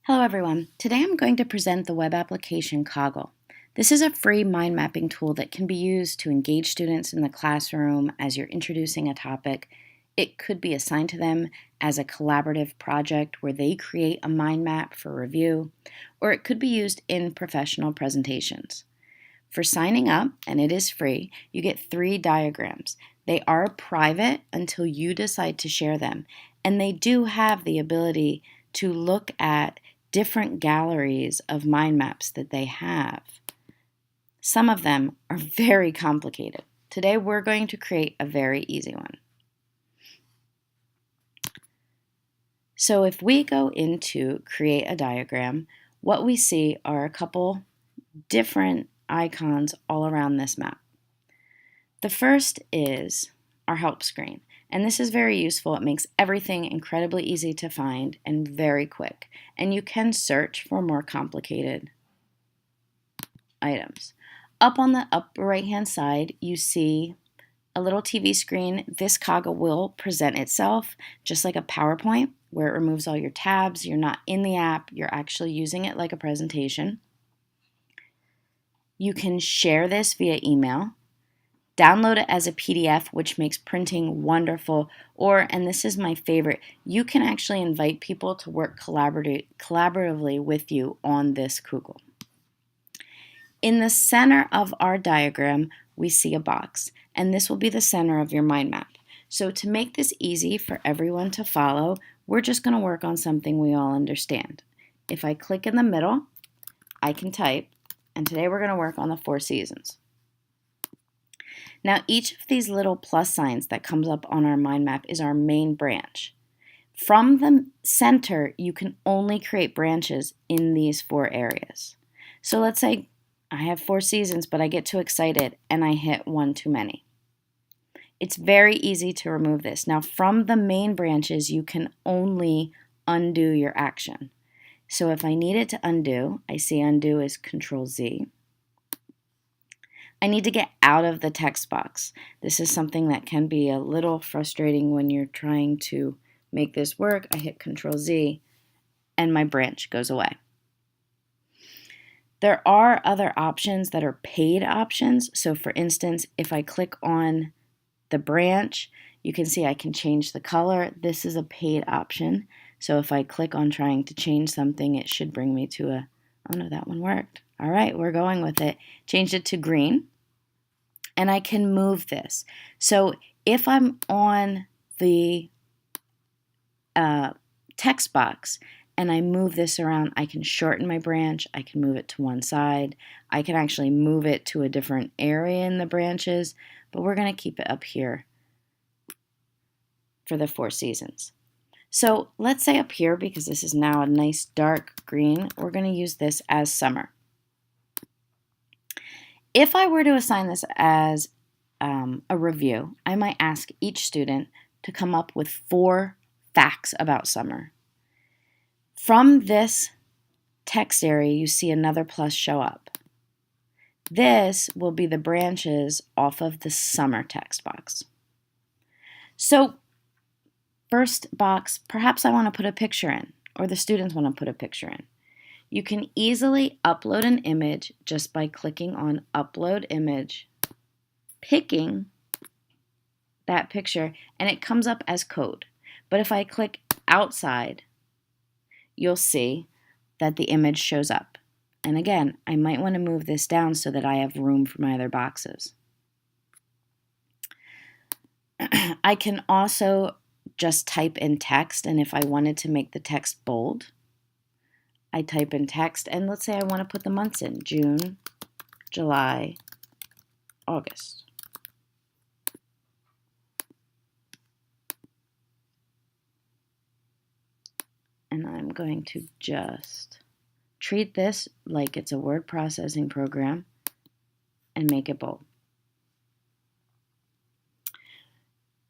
Hello everyone. Today I'm going to present the web application Coggle. This is a free mind mapping tool that can be used to engage students in the classroom as you're introducing a topic. It could be assigned to them as a collaborative project where they create a mind map for review, or it could be used in professional presentations. For signing up, and it is free, you get 3 diagrams. They are private until you decide to share them, and they do have the ability to look at different galleries of mind maps that they have. Some of them are very complicated. Today we're going to create a very easy one. So if we go into create a diagram, what we see are a couple different icons all around this map. The first is our help screen. And this is very useful. It makes everything incredibly easy to find and very quick. And you can search for more complicated items. Up on the upper right-hand side, you see a little TV screen. This Coggle will present itself just like a PowerPoint, where it removes all your tabs. You're not in the app. You're actually using it like a presentation. You can share this via email. Download it as a PDF, which makes printing wonderful, or, and this is my favorite, you can actually invite people to work collaboratively with you on this Coggle. In the center of our diagram, we see a box, and this will be the center of your mind map. So to make this easy for everyone to follow, we're just going to work on something we all understand. If I click in the middle, I can type, and today we're going to work on the 4 seasons. Now, each of these little plus signs that comes up on our mind map is our main branch. From the center, you can only create branches in these 4 areas. So let's say I have 4 seasons, but I get too excited and I hit one too many. It's very easy to remove this. Now, from the main branches, you can only undo your action. So if I need it to undo, I see undo is Control Z. I need to get out of the text box. This is something that can be a little frustrating when you're trying to make this work. I hit Control Z and my branch goes away. There are other options that are paid options. So for instance, if I click on the branch, you can see I can change the color. This is a paid option. So if I click on trying to change something, it should bring me to a, oh no, that one worked. All right, we're going with it. Changed it to green. And I can move this. So if I'm on the text box and I move this around, I can shorten my branch. I can move it to one side. I can actually move it to a different area in the branches, but we're going to keep it up here for the 4 seasons. So let's say up here, because this is now a nice dark green, we're going to use this as summer. If I were to assign this as a review, I might ask each student to come up with 4 facts about summer. From this text area, you see another plus show up. This will be the branches off of the summer text box. So first box, perhaps I want to put a picture in, or the students want to put a picture in. You can easily upload an image just by clicking on Upload Image, picking that picture, and it comes up as code. But if I click Outside, you'll see that the image shows up. And again, I might want to move this down so that I have room for my other boxes. I can also just type in text, and if I wanted to make the text bold, I type in text, and let's say I want to put the months in, June, July, August. And I'm going to just treat this like it's a word processing program and make it bold.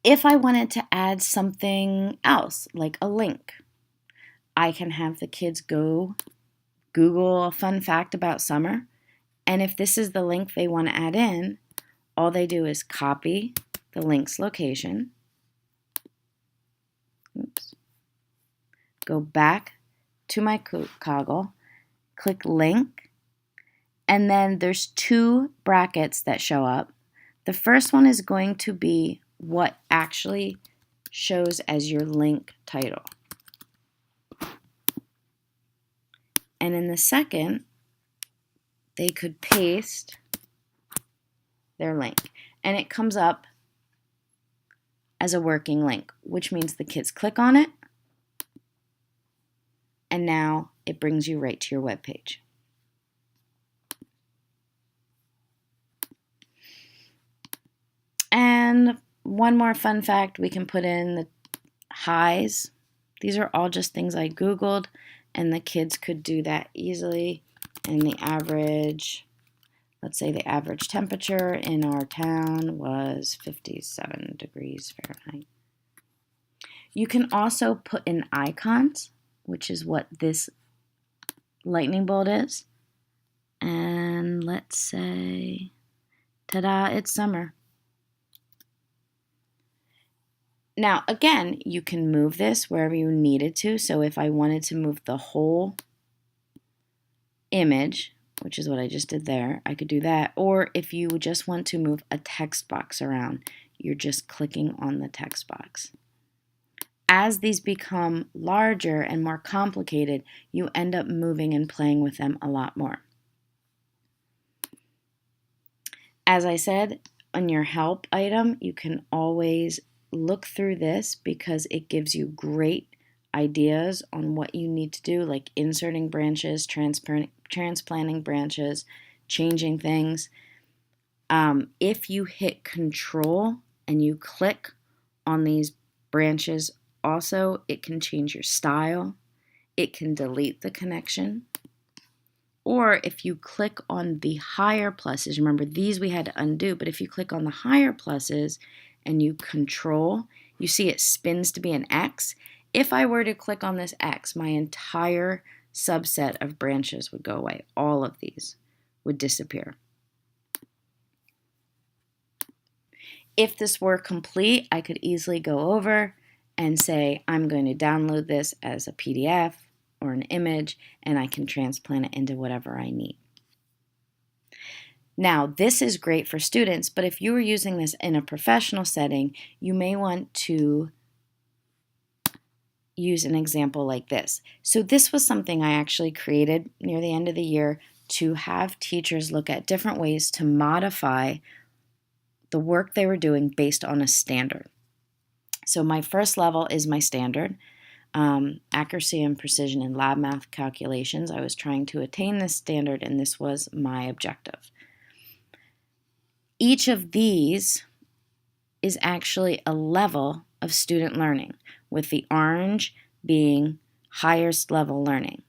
If I wanted to add something else, like a link, I can have the kids go Google a fun fact about summer, and if this is the link they want to add in, all they do is copy the link's location, go back to my Kaggle, click link, and then there's 2 brackets that show up. The first one is going to be what actually shows as your link title. And in the second, they could paste their link. And it comes up as a working link, which means the kids click on it, and now it brings you right to your web page. And one more fun fact, we can put in the highs. These are all just things I Googled, and the kids could do that easily. And the average, let's say the average temperature in our town was 57 degrees Fahrenheit. You can also put in icons, which is what this lightning bolt is. And let's say, ta-da, it's summer. Now, again, you can move this wherever you needed to. So if I wanted to move the whole image, which is what I just did there, I could do that. Or if you just want to move a text box around, you're just clicking on the text box. As these become larger and more complicated, you end up moving and playing with them a lot more. As I said, on your help item, you can always look through this because it gives you great ideas on what you need to do, like inserting branches, transplanting branches, changing things. If you hit Control and you click on these branches also, it can change your style. It can delete the connection. Or if you click on the higher pluses, remember these we had to undo, but if you click on the higher pluses and you Control, you see it spins to be an X. If I were to click on this X, my entire subset of branches would go away. All of these would disappear. If this were complete, I could easily go over and say, I'm going to download this as a PDF or an image, and I can transplant it into whatever I need. Now, this is great for students, but if you were using this in a professional setting, you may want to use an example like this. So this was something I actually created near the end of the year to have teachers look at different ways to modify the work they were doing based on a standard. So my first level is my standard, accuracy and precision in lab math calculations. I was trying to attain this standard, and this was my objective. Each of these is actually a level of student learning, with the orange being highest level learning.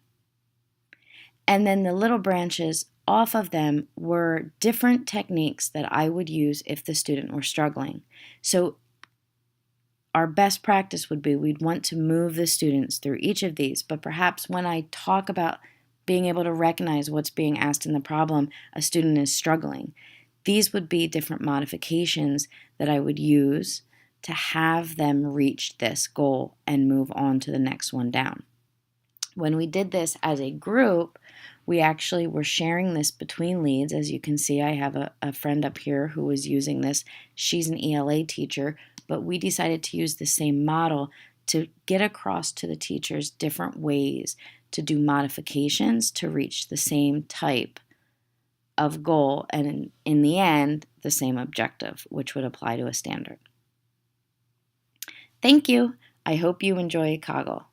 And then the little branches off of them were different techniques that I would use if the student were struggling. So our best practice would be we'd want to move the students through each of these, but perhaps when I talk about being able to recognize what's being asked in the problem, a student is struggling. These would be different modifications that I would use to have them reach this goal and move on to the next one down. When we did this as a group, we actually were sharing this between leads. As you can see, I have a friend up here who was using this. She's an ELA teacher, but we decided to use the same model to get across to the teachers different ways to do modifications to reach the same type of goal, and in the end, the same objective, which would apply to a standard. Thank you. I hope you enjoy Kaggle.